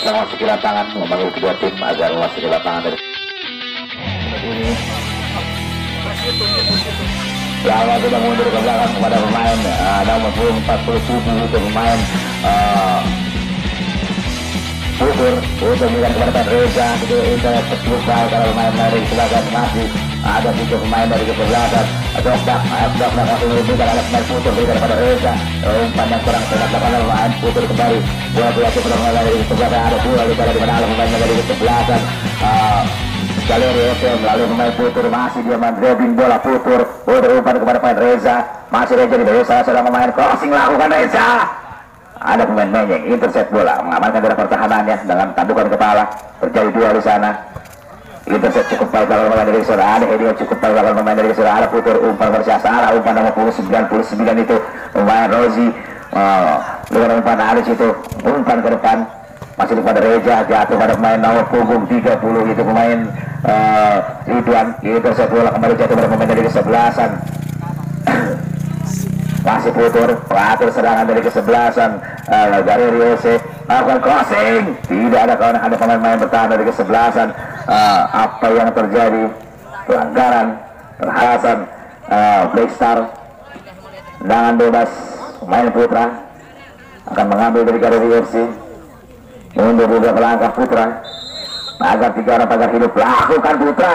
sedang memasuki lapangan, memanggil kedua tim agar memasuki lapangan dari ini. Lama sudah mundur ke belakang kepada pemain nomor 47 itu pemain Putur memberikan kepada Reza itu internet terbuka kalau pemain dari belakang masih ada 3 pemain dari belakang. Dokdak langsung memberikan ada pemain Putur berikan kepada Reza, umpan yang kurang sehat kepada pemain Putur kembali bola kepada pemain dari belakang, ada 2 di mana ada pemain dari belakang. Galeri melalui pemain Putur masih dia mendribbling bola Putur umpan kepada pemain Reza, masih Reza di Reza sedang memain crossing lakukan Reza. Ada pemain Menyeng intercept bola mengamankan dari pertahanannya dengan tandukan kepala, terjadi 2 di sana. Intercept cukup baik kalau pemain dari Surabaya, ada Edio cukup baik kalau pemain dari Surabaya. Putur umpan bersiasara, umpan nomor 99 itu pemain Rozi dengan umpan Aris itu umpan ke depan masih kepada Reza, jatuh pada pemain nomor punggung 30 itu pemain Ridwan. Intercept bola kembali jatuh pada pemain dari kesebelasan. Masih Putur, pelatur serangan dari kesebelasan dari Riose melakukan crossing, tidak ada kawan, ada pemain-pemain bertahan dari kesebelasan. Apa yang terjadi? Pelanggaran terhasan Blackstar, tendangan bebas pemain Putra akan mengambil dari Galeri FC, mundur beberapa langkah Putra agar 3 orang pagar hidup lakukan Putra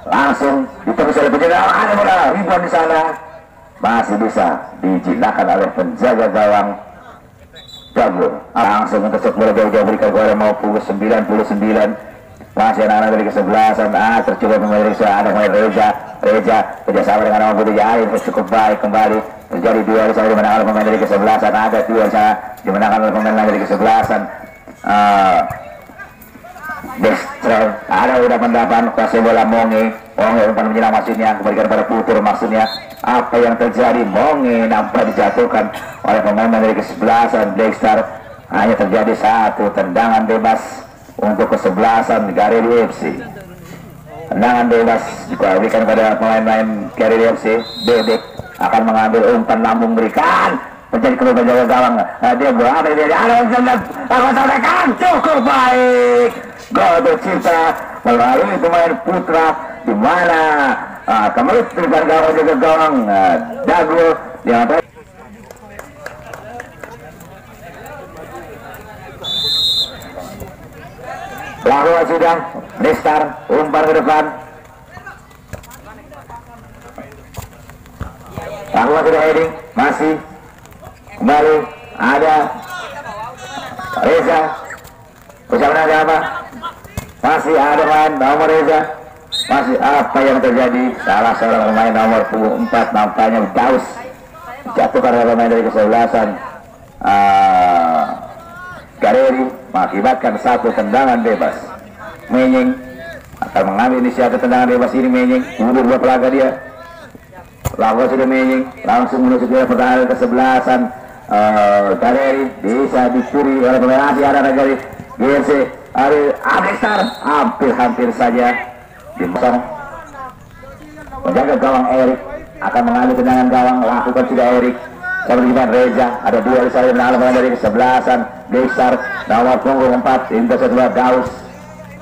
langsung ditembus oleh penjaga, ada bola ribuan di sana. Masih bisa dijinakan oleh penjaga gawang Jabur, langsung untuk bola jauh-jauh berikan kepada mau pukul 99. Masih anak-anak dari kesebelasan, tercoba pemain ada pemain Reza kerjasama dengan nomor putih Air cukup baik kembali, terjadi 2 di sana dimenangkan oleh pemain dari kesebelasan, ada 2 di sana dimenangkan oleh pemain dari kesebelasan. Destrel ada udah mendapat kasih bola Monge umpan menyerang maksudnya kembalikan pada Putur maksudnya. Apa yang terjadi? Monge nampak dijatuhkan oleh pemain dari kesebelasan Blackstar. Hanya terjadi 1 tendangan bebas untuk kesebelasan Galeri FC. Tendangan bebas diberikan pada pemain-pemain Galeri FC. Bebek akan mengambil umpan lambung berikan menjadi keluar penjaga gawang. Dia berada di akan sampaikan cukup baik. Gol tercipta melalui pemain Putra di mana kembali berikan gawang jaga gawang Dago yang lalu sudah Nestar umpan ke depan, lalu sudah heading masih kembali ada Reza bersama apa masih ada main nomor Reza. Masih apa yang terjadi? Salah seorang pemain nomor 4 nampaknya Daus jatuhkan oleh pemain dari kesebelasan Galeri mengakibatkan 1 tendangan bebas. Menying akan mengambil inisiatif tendangan bebas ini. Menying mundur 2 pelaga dia, lalu sudah Menying langsung menuju ke pertahanan kesebelasan Galeri bisa dicuri oleh pemain masih ada Galeri GRC Adestar hampir saja dipasang. Penjaga gawang Erik akan mengambil tendangan gawang, lakukan sudah Erik seperti Reza, ada 2 di sana menahan dari kesebelasan Blackstar nomor punggung 4 intercept bola Daus.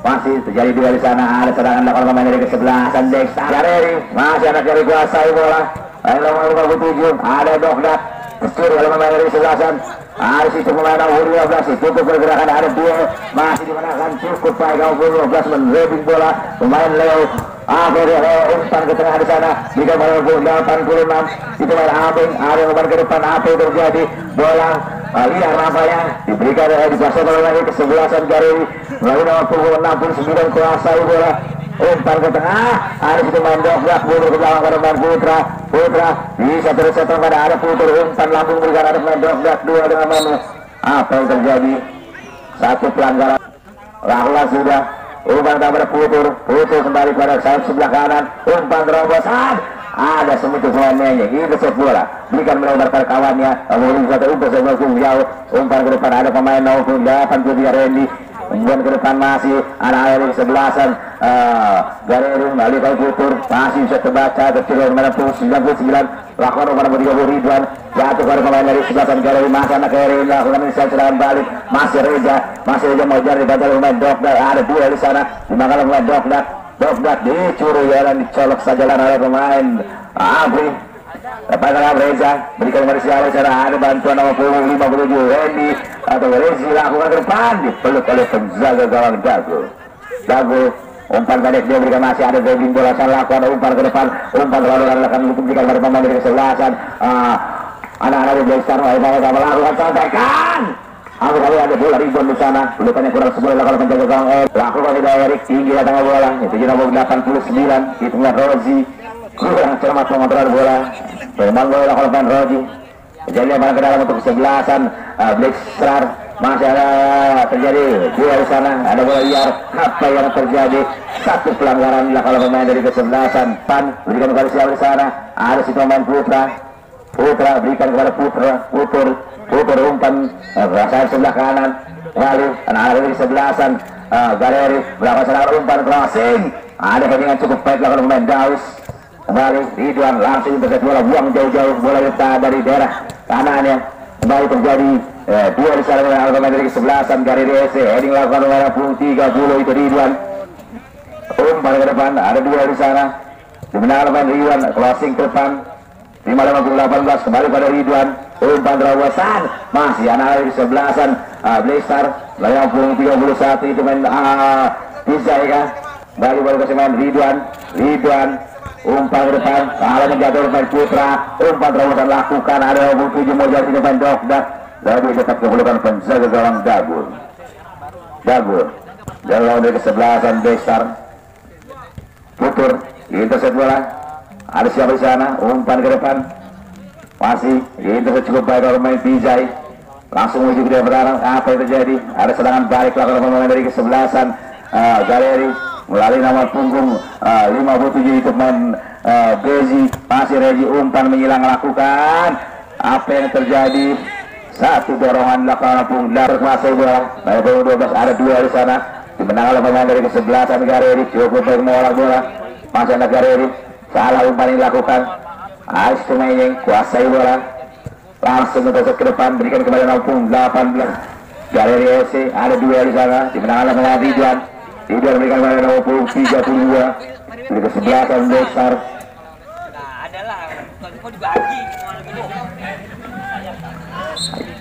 Masih terjadi 2 di sana, ada serangan lakukan pemain dari kesebelasan Blackstar. Galeri masih ada dari kuasai bola nomor 57 ada Dokdak tercuri oleh pemain dari kesebelasan. Ada situ pemain nomor 15 tutup pergerakan, ada 2 masih dimenangkan cukup baik nomor 12 mendribbling bola pemain Leo. Akhirnya Leo umpan ke tengah di sana jika nomor 86 itu main Abing, ada umpan ke depan. Apa yang terjadi? Bola liar nampaknya diberikan dikuasai oleh kesebelasan Galeri melalui nomor punggung 69 kuasai bola umpan ke tengah. Ada situ main Dokdak mundur ke belakang pada pemain Putra bisa tersetor pada ada Putur umpan lambung berikan ada pemain Dokdak 2 dengan menu. Apa yang terjadi? 1 pelanggaran. Rahula sudah umpan kepada Putur kembali pada sayap sebelah kanan, umpan terobosan ada semutu pemainnya itu set bola berikan melebar pada kawannya, kemudian satu umpan jauh umpan ke depan ada pemain nomor 83 Randy kemudian ke depan masih anak dari kesebelasan Gareru kembali kau putur masih bisa terbaca kecil nomor 99 lakukan nomor 30 Ridwan jatuh pada pemain dari kesebelasan Gareru masih anak Gareru lakukan serangan balik masih Reza mau jalan dibaca pemain Dokdak ada dua di sana dimakan pemain Dokdak dicuri jalan dicolok saja oleh pemain Abri. Lepaskan Reza berikan kepada siapa cara ada bantuan nomor 57 Randy atau Rezi lakukan ke depan dipeluk oleh penjaga gawang Dago umpan pendek dia berikan masih ada driving bola salah lakukan umpan ke depan umpan lalu akan berikan kepada pemain dari kesebelasan anak-anak dari Blackstar melakukan contekan kali ada bola rebound di sana pelukannya kurang sebuah lakukan penjaga gawang lakukan tidak Erik tinggi datang bola itu nomor 89 hitungnya Rozi kurang cermat mengontrol bola memang bola lakukan pemain Rozi kejadian ke dalam untuk kesebelasan Blackstar masih ada terjadi dua di sana ada bola liar apa yang terjadi satu pelanggaran dilakukan pemain dari kesebelasan Pan berikan kepada siapa di sana ada si pemain Putra berikan kepada Putur umpan rasanya sebelah kanan lalu anak-anak dari kesebelasan Galeri berapa serangan umpan crossing ada pendingan cukup baik lakukan pemain Daus kembali Ridwan langsung intercept bola buang jauh-jauh bola letak dari daerah kanannya kembali terjadi dua di sana dengan pemain dari kesebelasan Galeri SC heading lakukan nomor 30 itu Ridwan umpan ke depan ada dua di sana dimenangkan pemain Ridwan closing ke depan 5-18 kembali pada Ridwan umpan terobosan masih anak dari kesebelasan Blackstar 30-31 itu main bisa ya kembali pada kesemain Ridwan umpan ke depan kalau menjatuh pemain Putra umpan terobosan lakukan ada 27 mau jadi pemain Dokdak lalu tetap keperluan penjaga gawang Dagur dan lawan dari kesebelasan Blackstar Putur intercept bola ada siapa di sana umpan ke depan masih intercept cukup baik oleh pemain Vijay langsung menuju ke dalam pertahanan apa yang terjadi ada serangan balik lakukan pemain dari kesebelasan Galeri melalui nomor punggung 57 itu pemain Bezi masih Regi umpan menyilang lakukan apa yang terjadi satu dorongan lakukan punggung masih bola dari punggung 12 ada dua di sana dimenang oleh pemain dari kesebelasan Galeri cukup baik mengolah bola masih ada Galeri salah umpan yang dilakukan Ais Tumenyeng kuasai bola langsung untuk ke depan berikan kepada nomor 18 Galeri SC ada dua di sana dimenang oleh pemain Ridwan berikan kepada nomor 32 dari kesebelasan Blackstar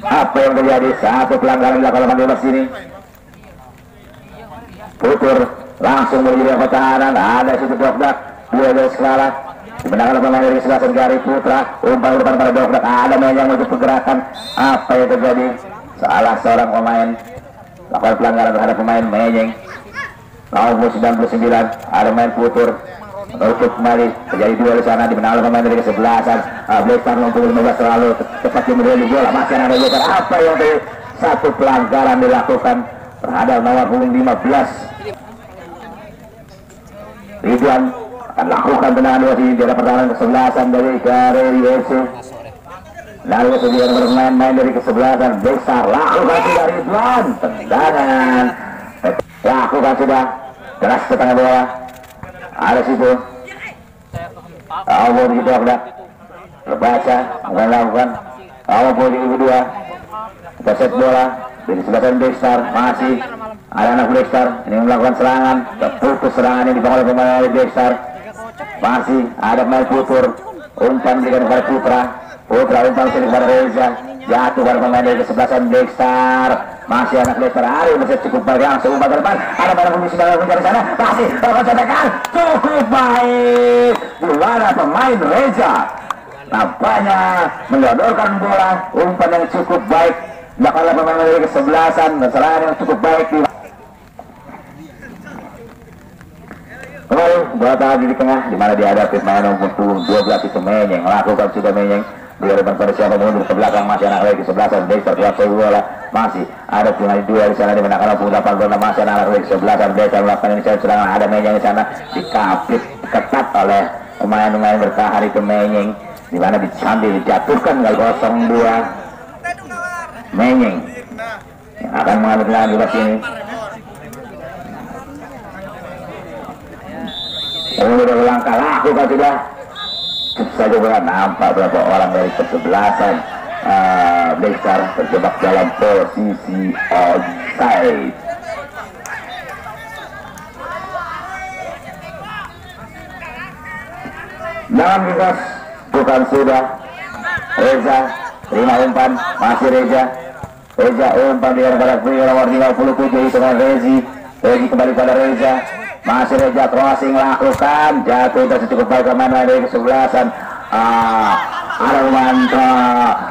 apa yang terjadi satu pelanggaran dilakukan oleh ini Putur langsung menuju ke pertahanan ada situ Dokdak dua dari sekolah dimenangkan pemain dari kesebelasan Gari Putra umpan ke depan pada Dokdak ada main yang menuju pergerakan apa yang terjadi salah seorang pemain lakukan pelanggaran terhadap pemain Menyeng nomor 99 ada main Putur untuk kembali terjadi dua di sana dimenangkan pemain dari kesebelasan Blackstar nomor 15 terlalu tepat di menjadi bola masih ada Blackstar apa yang terjadi satu pelanggaran dilakukan terhadap nomor 15 Ridwan akan lakukan tendangan dua di daerah pertahanan kesebelasan dari Galeri FC lalu kemudian bermain dari kesebelasan Blackstar lakukan sudah Ridwan tendangan lakukan sudah keras ke tengah bola ada situ awal di Dokdak terbaca akan lakukan awal di kedua set bola dari kesebelasan Blackstar masih ada anak Blackstar ini melakukan serangan terputus serangan yang dibangun oleh pemain dari Blackstar masih ada pemain Putur umpan diberikan kepada Putra umpan kepada Reza jatuh pada pemain dari kesebelasan Blackstar masih anak Blackstar hari masih cukup baik langsung umpan ke depan ada pada pemisi dalam mencari sana masih melakukan contekan cukup baik di mana pemain Reza nampaknya menyodorkan bola umpan yang cukup baik dilakukan oleh pemain dari kesebelasan dan serangan yang cukup baik kembali bola tadi di tengah di mana dihadapi pemain nomor 12 itu Menyeng lakukan sudah Menyeng di depan pada siapa mundur ke belakang masih anak lagi kesebelasan Blackstar kuasai bola masih ada tinggal dua di sana dimenangkan nomor 8 masih anak lagi kesebelasan Blackstar melakukan ini serangan ada Menyeng di sana dikapit ketat oleh pemain-pemain bertahan itu Menyeng di mana disambil dijatuhkan gol 0-2 Menyeng yang akan mengambil tendangan bebas ini udah langkah lakukan sudah saja bukan nampak berapa orang dari kesebelasan Blackstar terjebak dalam posisi onside. Jangan bebas bukan sudah Reza terima umpan masih Reza umpan di arah player nomor 57 itu dengan Rezi kembali pada Reza masih Reza crossing lakukan jatuh dan cukup baik kemana dari kesebelasan ada Romanto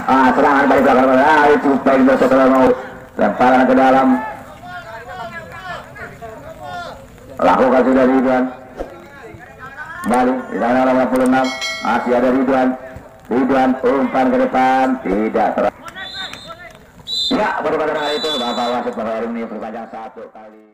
serangan balik belakang itu baik setelah mau lemparan ke dalam lakukan sudah Ridwan kembali di dalam 86 masih ada Ridwan umpan ke depan tidak ya baru pada hari itu Bapak wasit Bapak Erwin berpanjang 1 kali.